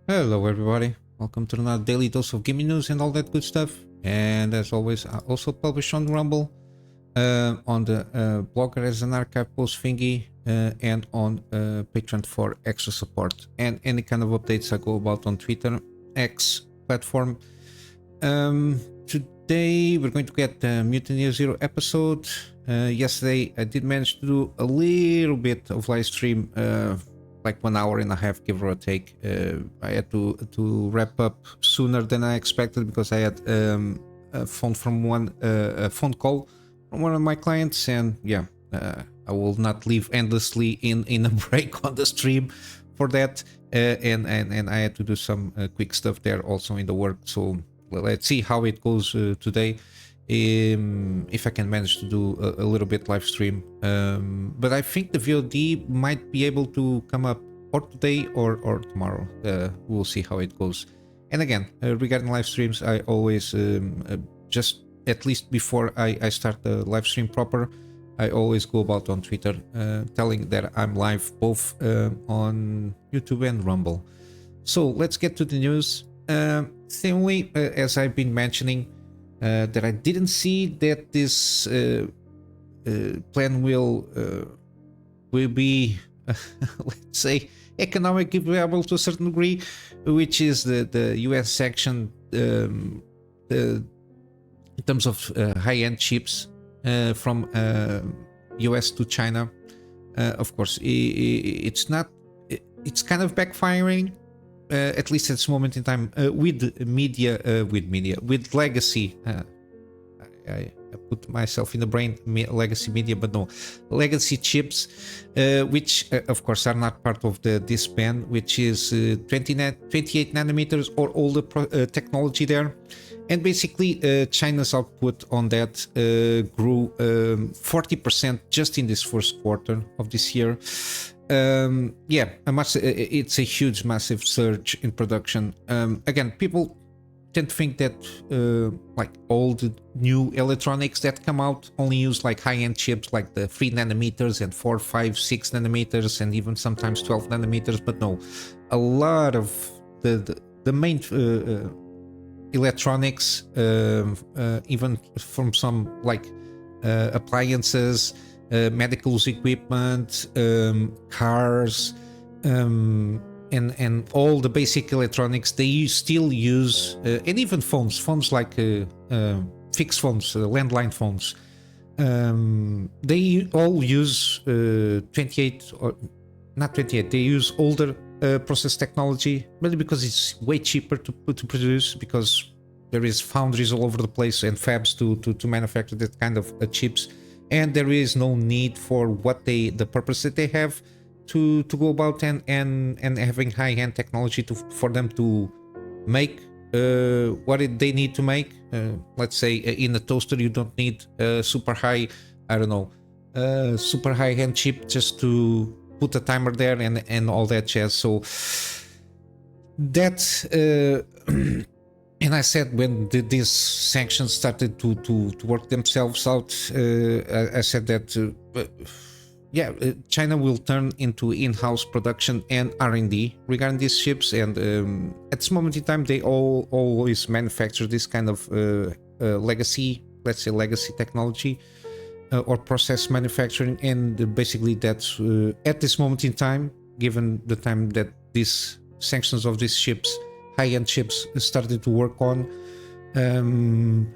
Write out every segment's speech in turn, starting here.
Hello everybody, welcome to another daily dose of gaming news and all that good stuff. And as always, I also publish on Rumble, on the blogger as an archive post thingy, and on Patreon for extra support. And any kind of updates I go about on Twitter, X platform. Today we're going to get the Mutiny Zero episode. Yesterday I did manage to do a little bit of live stream, like 1 hour and a half, give or take. I had to wrap up sooner than I expected because I had a phone call from one of my clients, and yeah, I will not leave endlessly in a break on the stream for that. And I had to do some quick stuff there also in the work. So let's see how it goes today. If I can manage to do a little bit live stream, but I think the VOD might be able to come up or today or tomorrow. We'll see how it goes. And again, regarding live streams, I always just at least before I start the live stream proper, I always go about on Twitter telling that I'm live both on YouTube and Rumble. So let's get to the news. Similarly, as I've been mentioning, that I didn't see that this plan will be let's say economically viable to a certain degree, which is the US sanction in terms of high-end chips from US to China. Of course, it's kind of backfiring. At least at this moment in time, with legacy. I put myself in the brain, legacy media, but no, legacy chips, which of course are not part of this ban, which is 28 nanometers or older technology there. And basically, China's output on that grew 40% just in this first quarter of this year. Yeah, it's a huge, massive surge in production. Again, people tend to think that like all the new electronics that come out only use like high-end chips like the 3 nanometers and 4, 5, 6 nanometers and even sometimes 12 nanometers. But no, a lot of the main electronics, even from some like appliances, medical equipment, cars, and all the basic electronics, they still use, and even phones like fixed phones, landline phones, they all use 28 or not 28. They use older process technology, mainly because it's way cheaper to produce, because there is foundries all over the place and fabs to manufacture that kind of chips. And there is no need for the purpose that they have to go about and having high-end technology for them to make what they need to make. Let's say in a toaster, you don't need super high, super high-end chip just to put a timer there and all that jazz. So that's and I said when these sanctions started to work themselves out, I said that China will turn into in-house production and R&D regarding these chips. And at this moment in time, they always manufacture this kind of legacy, let's say legacy technology or process manufacturing. And basically that's at this moment in time, given the time that these sanctions of these chips, high-end chips, started to work on,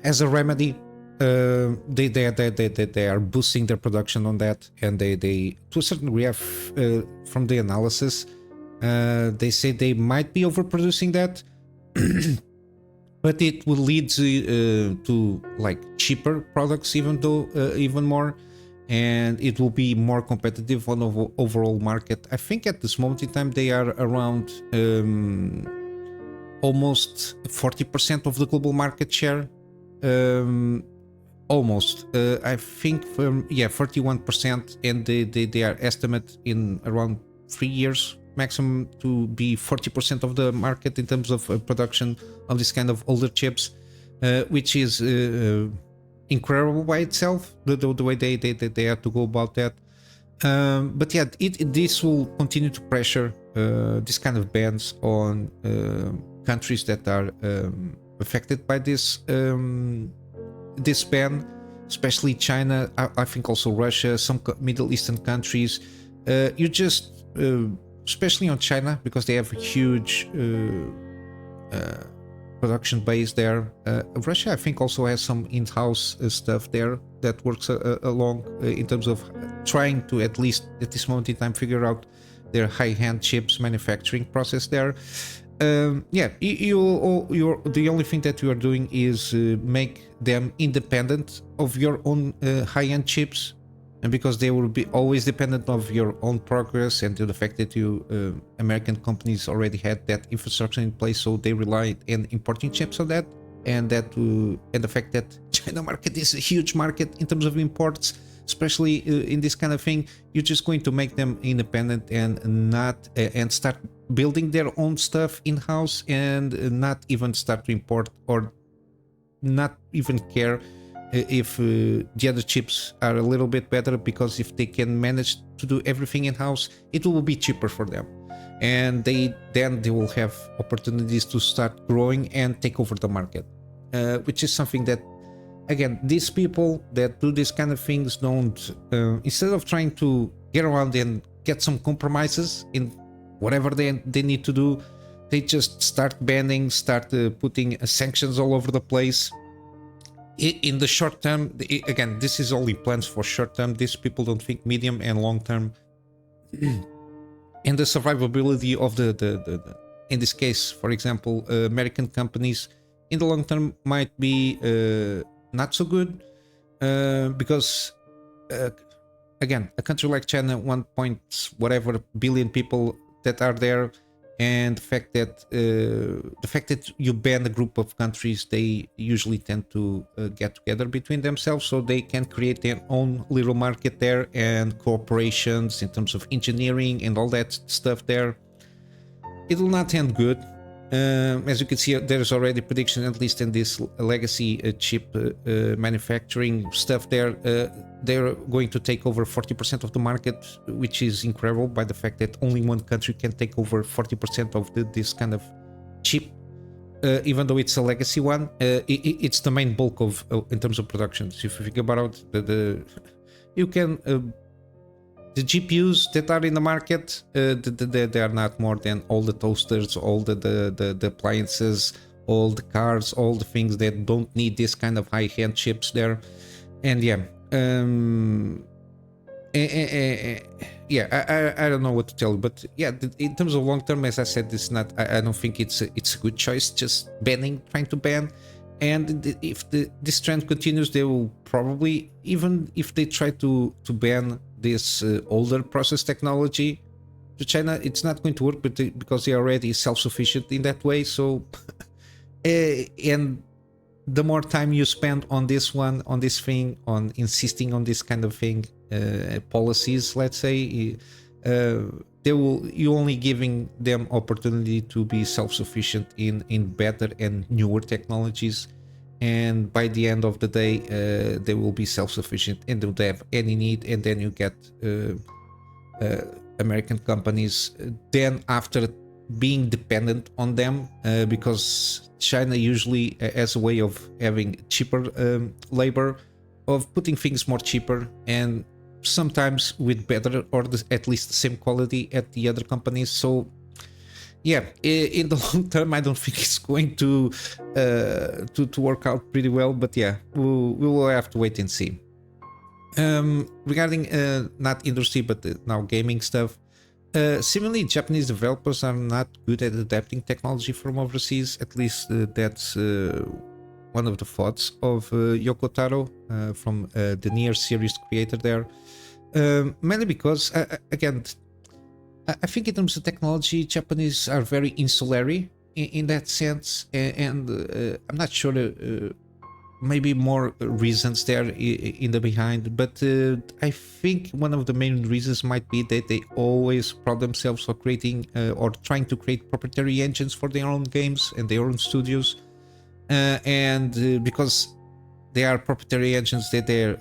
as a remedy, they are boosting their production on that, and they to a certain degree have, from the analysis, they say they might be overproducing that, but it will lead to like cheaper products, even more, and it will be more competitive on the overall market. I think at this moment in time they are around almost 40% of the global market share. Almost, I think, 41%, and they are estimate in around 3 years maximum to be 40% of the market in terms of production of this kind of older chips, which is incredible by itself, the way they have to go about that. But yeah, this will continue to pressure this kind of bans on countries that are affected by this this ban, especially China. I think also Russia, some Middle Eastern countries. You just, especially on China, because they have a huge production base there. Russia, I think, also has some in-house stuff there that works along in terms of trying to, at least at this moment in time, figure out their high-end chips manufacturing process there. Yeah, the only thing that you are doing is make them independent of your own high-end chips, and because they will be always dependent of your own progress and the fact that you American companies already had that infrastructure in place, so they rely on importing chips on that, and the fact that China market is a huge market in terms of imports, especially in this kind of thing. You're just going to make them independent and not and start building their own stuff in-house, and not even start to import, or not even care if the other chips are a little bit better, because if they can manage to do everything in-house, it will be cheaper for them, and they will have opportunities to start growing and take over the market, which is something that, again, these people that do these kind of things don't, instead of trying to get around and get some compromises in whatever they need to do, they just start banning, start putting sanctions all over the place. In the short term, again, this is only plans for short term. These people don't think medium and long term. And the survivability of the in this case, for example, American companies in the long term might be not so good, because again, a country like China, 1 point whatever billion people that are there, and the fact that you ban a group of countries, they usually tend to get together between themselves, so they can create their own little market there, and cooperations in terms of engineering and all that stuff there. It will not end good. As you can see, there's already prediction, at least in this legacy chip manufacturing stuff there. They're going to take over 40% of the market, which is incredible by the fact that only one country can take over 40% of this kind of chip. Even though it's a legacy one, it's the main bulk of in terms of production. So if you think about it, you can... the GPUs that are in the market, they are not more than all the toasters, all the appliances, all the cars, all the things that don't need this kind of high-end chips there. And yeah, yeah, I don't know what to tell you, but yeah, in terms of long term, as I said, it's not. I don't think it's a good choice. Just trying to ban. And if this trend continues, they will probably, even if they try to ban this older process technology to China, it's not going to work, because they are already self-sufficient in that way. So and the more time you spend on this thing, on insisting on this kind of thing, policies, let's say, you only giving them opportunity to be self-sufficient in better and newer technologies, and by the end of the day, they will be self-sufficient and don't have any need. And then you get American companies then, after being dependent on them, because China usually has a way of having cheaper labor, of putting things more cheaper, and sometimes with better, or at least the same quality at the other companies. So yeah, in the long term, I don't think it's going to work out pretty well, but yeah, we will have to wait and see. Regarding not industry, but now gaming stuff, similarly, Japanese developers are not good at adapting technology from overseas. At least that's one of the thoughts of Yoko Taro, from the Nier series creator there. Mainly because, again, I think in terms of technology, Japanese are very insulary in that sense, and I'm not sure, maybe more reasons there in the behind, but I think one of the main reasons might be that they always pride themselves on creating or trying to create proprietary engines for their own games and their own studios, and because they are proprietary engines that they're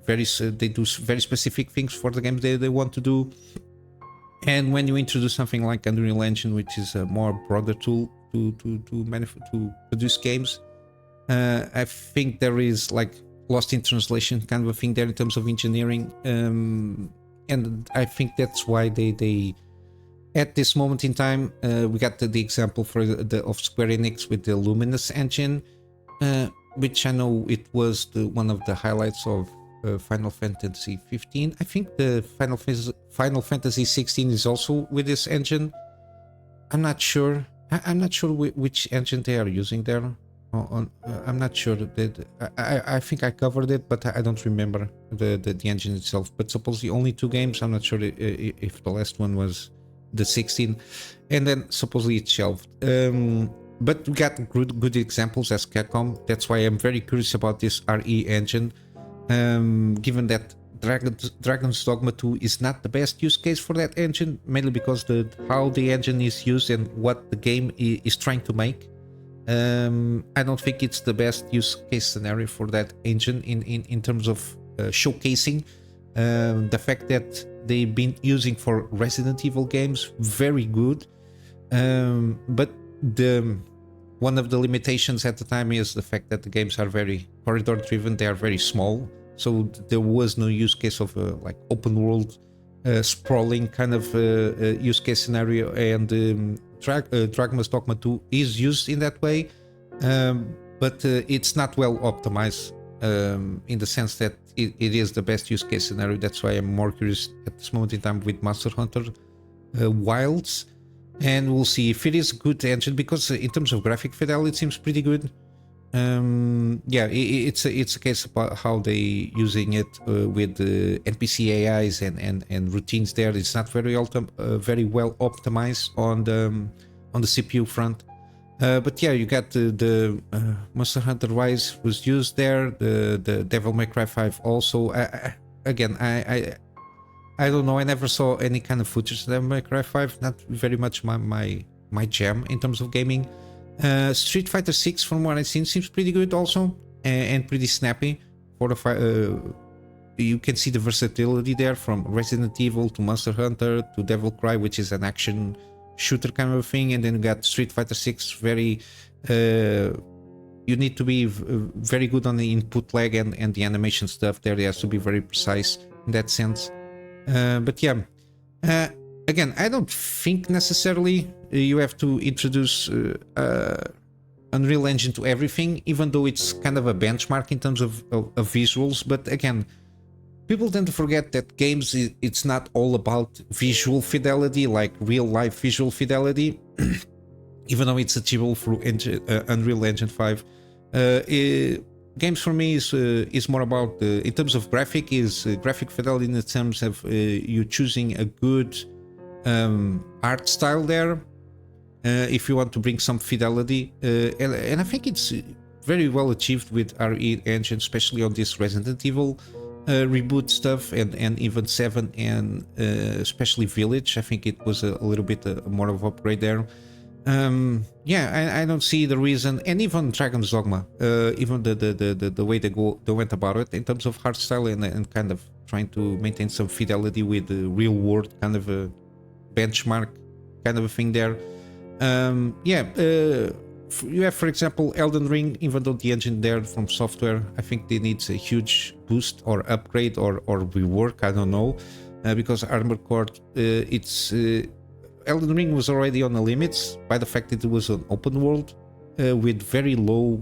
they do very specific things for the games they want to do. And when you introduce something like Unreal Engine, which is a more broader tool to produce games, I think there is like lost in translation kind of a thing there in terms of engineering, and I think that's why they at this moment in time, we got the example of Square Enix with the Luminous engine, which I know it was one of the highlights of Final Fantasy 15. I think the Final Fantasy 16 is also with this engine. I'm not sure. I'm not sure which engine they are using there. I'm not sure that I think I covered it, but I don't remember the engine itself. But supposedly only 2 games. I'm not sure if the last one was the 16, and then supposedly it's shelved. But we got good examples as Capcom. That's why I'm very curious about this RE engine, given that Dragon's Dogma 2 is not the best use case for that engine, mainly because how the engine is used and what the game is trying to make. I don't think it's the best use case scenario for that engine in terms of showcasing the fact that they've been using for Resident Evil games, very good, but one of the limitations at the time is the fact that the games are very corridor driven. They are very small, so there was no use case of like open world sprawling kind of use case scenario, and Dragon's Dogma 2 is used in that way, but it's not well optimized in the sense that it is the best use case scenario. That's why I'm more curious at this moment in time with Monster Hunter Wilds, and we'll see if it is a good engine, because in terms of graphic fidelity it seems pretty good. Yeah, it's a case about how they using it with the NPC AIs and routines there. It's not very well optimized on the CPU front. But yeah, you got the Monster Hunter Rise was used there. The Devil May Cry 5 also. Again, I don't know. I never saw any kind of footage of Devil May Cry 5. Not very much my jam in terms of gaming. Street Fighter 6, from what I've seen, seems pretty good also, and pretty snappy. You can see the versatility there, from Resident Evil to Monster Hunter to Devil Cry, which is an action shooter kind of thing, and then you got Street Fighter 6. Very, you need to be very good on the input lag and the animation stuff there. It has to be very precise in that sense. But yeah, again, I don't think necessarily you have to introduce Unreal Engine to everything, even though it's kind of a benchmark in terms of visuals. But again, people tend to forget that games, it's not all about visual fidelity, like real life visual fidelity, even though it's achievable through Unreal Engine 5. Games for me is more about, in terms of graphic fidelity, in the terms of you choosing a good art style there, if you want to bring some fidelity, and I think it's very well achieved with RE Engine, especially on this Resident Evil reboot stuff, and even 7, and especially Village. I think it was a little bit more of an upgrade there. Yeah, I don't see the reason, and even Dragon's Dogma, even the way they went about it in terms of art style and kind of trying to maintain some fidelity with the real world kind of a benchmark kind of a thing there. Yeah, you have, for example, Elden Ring. Even though the engine there from software, I think they need a huge boost or upgrade or rework, I don't know, because Armored Core, Elden Ring was already on the limits by the fact that it was an open world with very low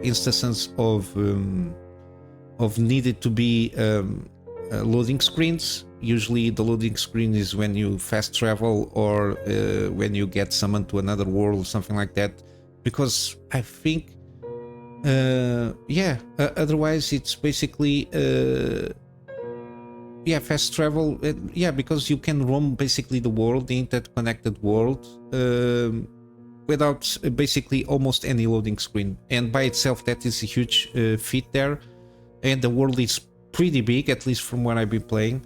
instances of needed to be loading screens. Usually the loading screen is when you fast travel or when you get summoned to another world or something like that, because I think yeah, otherwise it's basically yeah, fast travel, yeah, because you can roam basically the world, the interconnected world, without basically almost any loading screen, and by itself that is a huge feat there, and the world is pretty big, at least from what I've been playing.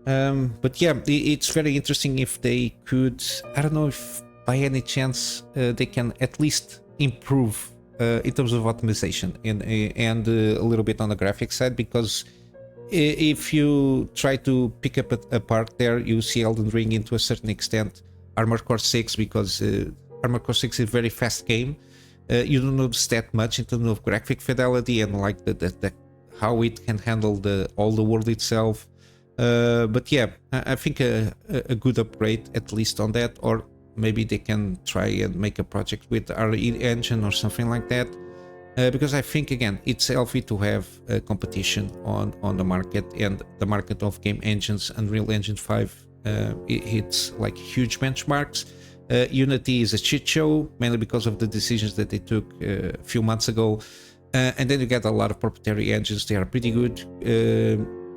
But yeah, it's very interesting if they could, I don't know if by any chance they can at least improve in terms of optimization and a little bit on the graphics side, because if you try to pick up a part there, you see Elden Ring into a certain extent, Armored Core 6, because Armored Core 6 is a very fast game. You don't notice that much in terms of graphic fidelity and like the how it can handle all the world itself. But yeah, I think a good upgrade at least on that, or maybe they can try and make a project with the RE engine or something like that. Because I think, again, it's healthy to have competition on the market, and the market of game engines. Unreal Engine 5 hits like huge benchmarks. Unity is a shit show, mainly because of the decisions that they took a few months ago. And then you get a lot of proprietary engines. They are pretty good.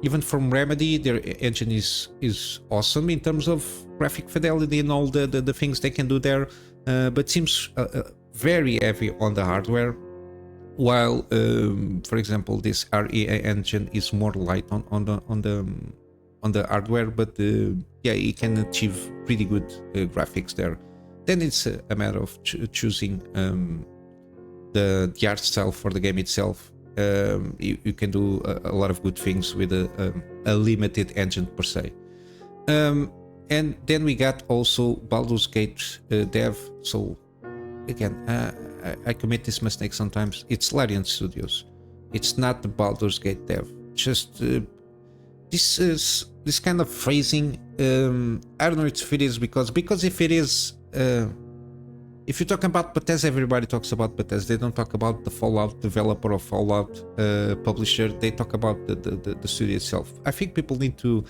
Even from Remedy, their engine is awesome in terms of graphic fidelity and all the things they can do there. But seems very heavy on the hardware. While, for example, this RE engine is more light on the hardware, but yeah, it can achieve pretty good graphics there. Then it's a matter of choosing the art style for the game itself. You can do a lot of good things with a limited engine per se. And then we got also Baldur's Gate dev. So again, I commit this mistake sometimes. It's Larian Studios. It's not the Baldur's Gate dev. Just this kind of phrasing. I don't know if it is because if it is, if you talk about Bethesda, everybody talks about Bethesda. They don't talk about the Fallout developer or Fallout publisher. They talk about the studio itself. I think people need to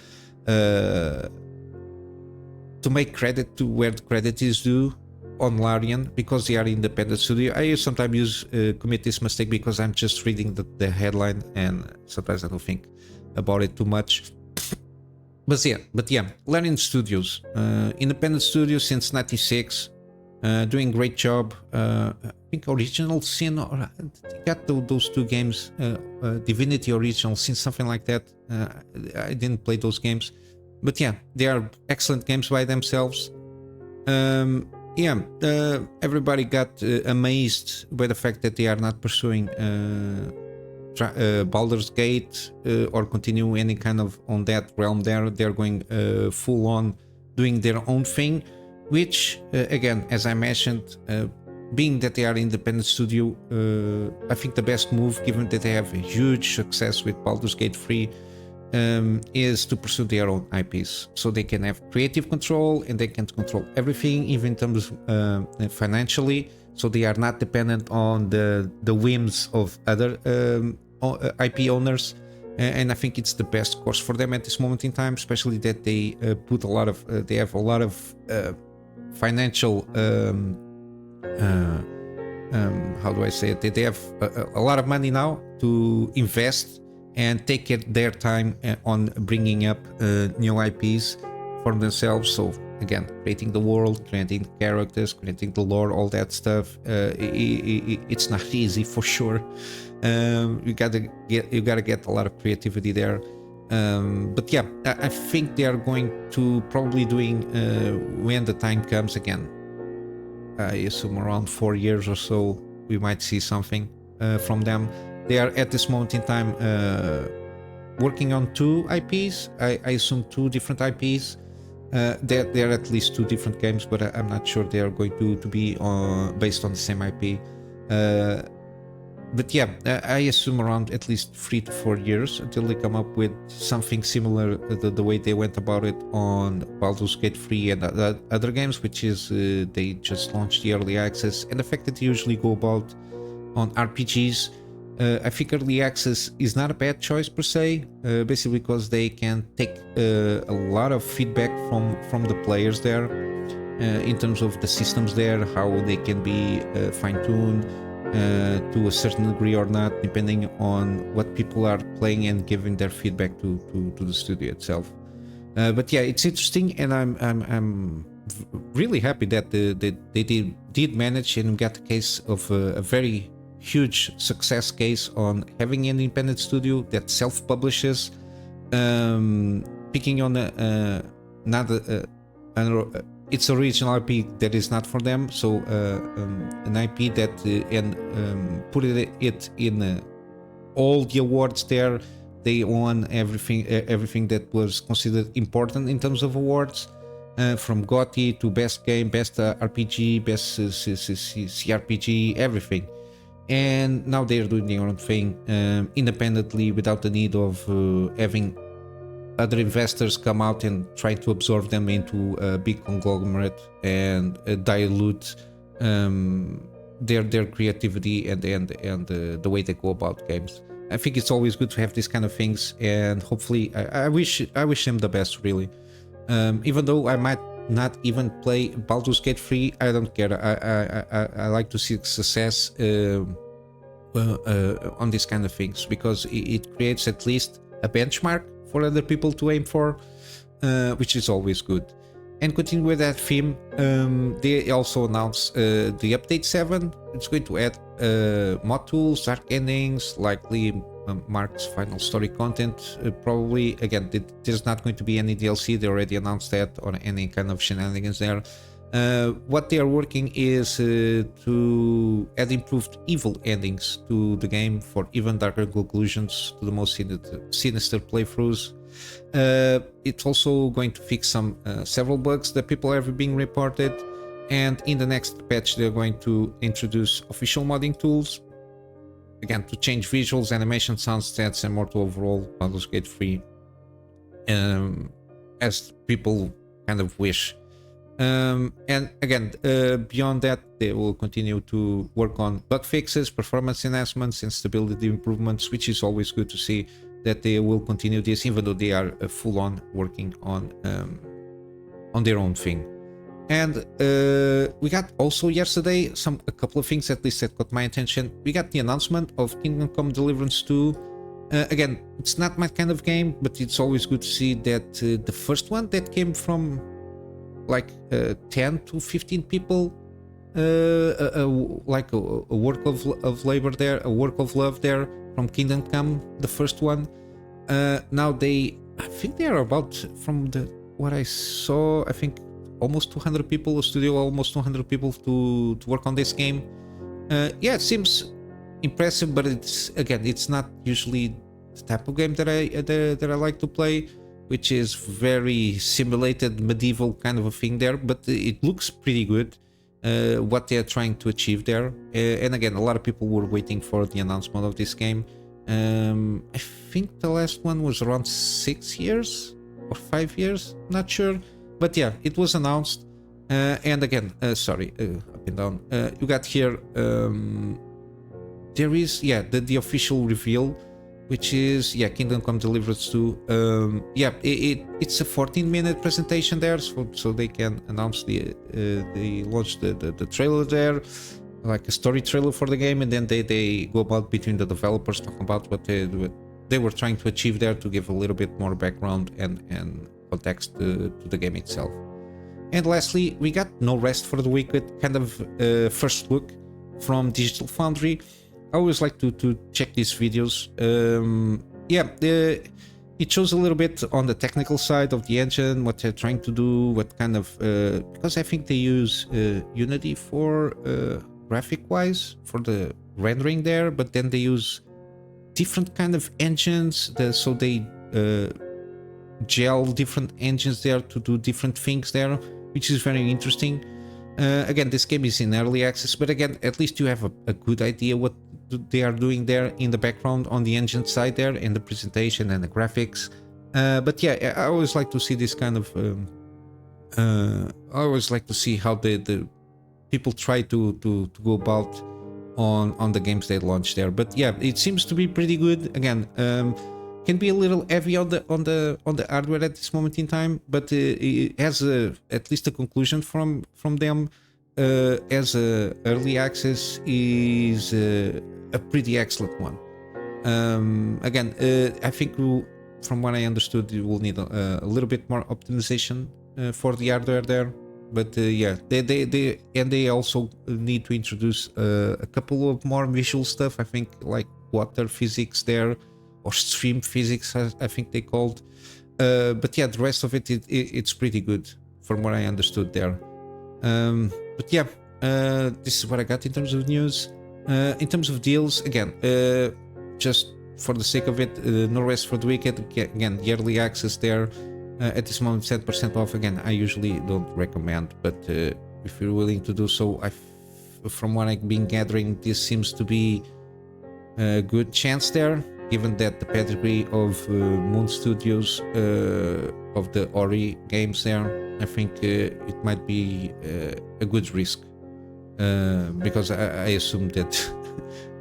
make credit to where the credit is due on Larian, because they are independent studio. I sometimes commit this mistake because I'm just reading the headline, and sometimes I don't think about it too much. But yeah, Larian Studios, independent studio since '96, doing great job. I think Original Sin, or got those two games, Divinity Original Sin, something like that. I didn't play those games, but yeah, they are excellent games by themselves. Yeah, everybody got amazed by the fact that they are not pursuing Baldur's Gate or continue any kind of on that realm there. They're going full on doing their own thing, which again, as I mentioned, being that they are independent studio, I think the best move, given that they have a huge success with Baldur's Gate 3, is to pursue their own IPs, so they can have creative control and they can control everything, even in terms financially, so they are not dependent on the whims of other IP owners. And I think it's the best course for them at this moment in time, especially that they put a lot of they have a lot of financial how do I say it, they have a lot of money now to invest and take their time on bringing up new IPs for themselves. So again, creating the world, creating characters, creating the lore, all that stuff. It's not easy for sure. You gotta get a lot of creativity there. But yeah, I think they are going to probably doing when the time comes again. I assume around 4 years or so, we might see something from them. They are at this moment in time working on 2 IPs. I assume 2 different IPs. There are at least 2 different games, but I'm not sure they are going to be based on the same IP. But yeah, I assume around at least 3 to 4 years until they come up with something similar the way they went about it on Baldur's Gate 3 and other games, which is they just launched the early access, and the fact that they usually go about on RPGs. I think early access is not a bad choice per se, basically because they can take a lot of feedback from the players there in terms of the systems there, how they can be fine-tuned to a certain degree or not, depending on what people are playing and giving their feedback to the studio itself. But yeah, it's interesting, and I'm really happy that they did manage and got a case of a very huge success case on having an independent studio that self-publishes, picking on it's a regional IP that is not for them. So an IP that and put it in all the awards there. They won everything that was considered important in terms of awards, from GOTY to best game, best RPG, best CRPG, everything. And now they're doing their own thing independently, without the need of having other investors come out and try to absorb them into a big conglomerate and dilute their creativity and the way they go about games. I think it's always good to have these kind of things, and hopefully I wish them the best, really. Even though I might not even play Baldur's Gate 3, I don't care. I like to see success on these kind of things, because it creates at least a benchmark for other people to aim for, which is always good. And continue with that theme, they also announced the update 7. It's going to add mod tools, dark endings, likely Mark's final story content. Probably, again, there's not going to be any DLC. They already announced that, or any kind of shenanigans there. What they are working is to add improved evil endings to the game for even darker conclusions to the most sinister playthroughs. It's also going to fix several bugs that people have been reported, and in the next patch they're going to introduce official modding tools, again, to change visuals, animation, sound, stats, and more to overall Baldur's Gate 3 as people kind of wish. And again, beyond that, they will continue to work on bug fixes, performance enhancements, and stability improvements, which is always good to see that they will continue this, even though they are full-on working on their own thing. And we got also yesterday a couple of things at least that caught my attention. We got the announcement of Kingdom Come Deliverance 2. Again, it's not my kind of game, but it's always good to see that the first one that came from like 10 to 15 people, like a work of labor there, a work of love there from Kingdom Come, the first one. Now I think they are about, from what I saw, I think almost 200 people, a studio, almost 200 people to work on this game. Yeah, it seems impressive, but it's not usually the type of game that I like to play, which is very simulated medieval kind of a thing there, but it looks pretty good, what they're trying to achieve there. And again, a lot of people were waiting for the announcement of this game. I think the last one was around 6 years or 5 years, not sure, but yeah, it was announced. And again, sorry, up and down, you got here, there is, the official reveal, which is Kingdom Come Deliverance 2. It's a 14-minute presentation there, so they can announce they launched the trailer there, like a story trailer for the game, and then they go about between the developers, talking about what they were trying to achieve there, to give a little bit more background and context to the game itself. And lastly, we got No Rest for the Wicked, kind of first look from Digital Foundry. I always like to check these videos. It shows a little bit on the technical side of the engine, what they're trying to do, what kind of because I think they use Unity for graphic wise for the rendering there, but then they use different kind of engines, so they gel different engines there to do different things there, which is very interesting. Again, this game is in early access, but again, at least you have a good idea what they are doing there in the background on the engine side there, in the presentation and the graphics. But yeah, I always like to see this kind of I always like to see how the people try to go about on the games they launch there. But yeah, it seems to be pretty good. Again, can be a little heavy on the hardware at this moment in time, but it has at least a conclusion from them. As early access is a pretty excellent one. Again, I think from what I understood, you will need a little bit more optimization for the hardware there. But yeah, they also need to introduce a couple of more visual stuff. I think like water physics there, or stream physics, I think they called. But yeah, the rest of it's pretty good. from what I understood there. But yeah, this is what I got in terms of news. In terms of deals, again, just for the sake of it, no rest for the wicked. Again, yearly access there. At this moment, 10% off. Again, I usually don't recommend, but if you're willing to do so, from what I've been gathering, this seems to be a good chance there, given that the pedigree of Moon Studios, of the Ori games there, I think it might be a good risk, because I assume that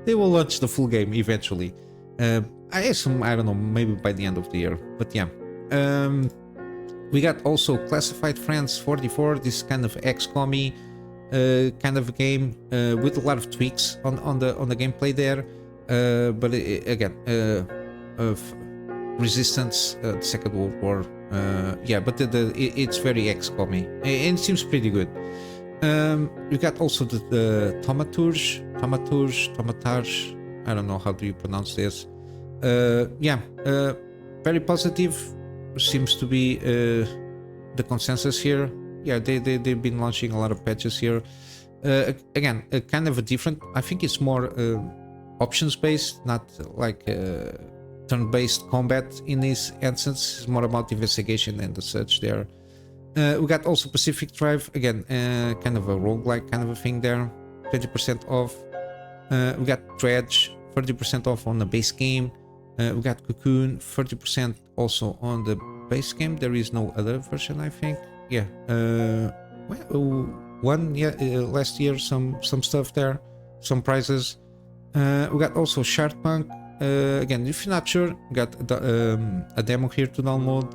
they will launch the full game eventually. I assume, I don't know, maybe by the end of the year, but yeah. We got also Classified France 44, this kind of XCOM-y kind of game with a lot of tweaks on the gameplay there. But again, Resistance, the Second World War. Yeah, but it's very XCOM-y, and it seems pretty good. We got also the Thaumaturge. I don't know how do you pronounce this. Yeah, very positive. Seems to be the consensus here. Yeah, they've been launching a lot of patches here. Again, kind of a different. I think it's more options based, not like turn-based combat in this instance. It's more about investigation and the such there. We got also Pacific Drive, again, kind of a roguelike kind of a thing there. 20% off. We got Dredge, 30% off on the base game. We got Cocoon, 30% also on the base game. There is no other version, I think. Yeah. Last year, some stuff there, some prizes. We got also Sharpunk. Again, if you're not sure, we got a demo here to download,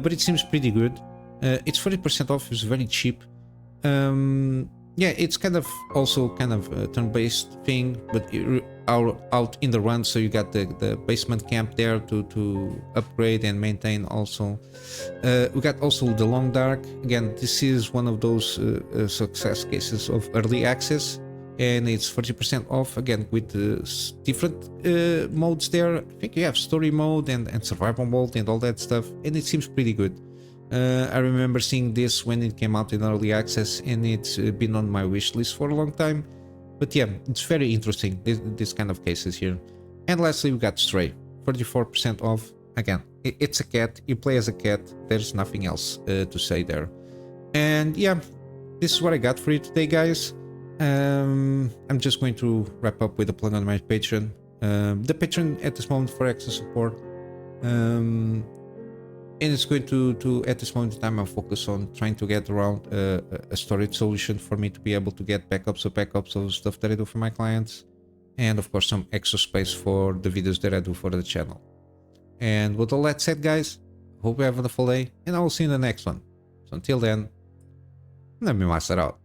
but it seems pretty good. It's 40% off. It's very cheap. Yeah, it's kind of also kind of a turn-based thing, but you're out in the run, so you got the basement camp there to upgrade and maintain also. We got also the Long Dark. Again, this is one of those success cases of early access, and it's 40% off, again, with different modes there. I think you have story mode and survival mode and all that stuff, and it seems pretty good. I remember seeing this when it came out in early access, and it's been on my wish list for a long time. But yeah, it's very interesting, this kind of cases here. And lastly, we got Stray, 34% off. Again, it's a cat, you play as a cat, there's nothing else to say there. And yeah, this is what I got for you today, guys. I'm just going to wrap up with a plug on my Patreon. The Patreon at this moment for extra support. And it's going to at this moment in time, I'm focused on trying to get around a storage solution for me to be able to get backups of stuff that I do for my clients. And of course, some extra space for the videos that I do for the channel. And with all that said, guys, hope you have a wonderful day, and I will see you in the next one. So until then, Kunamy Master out.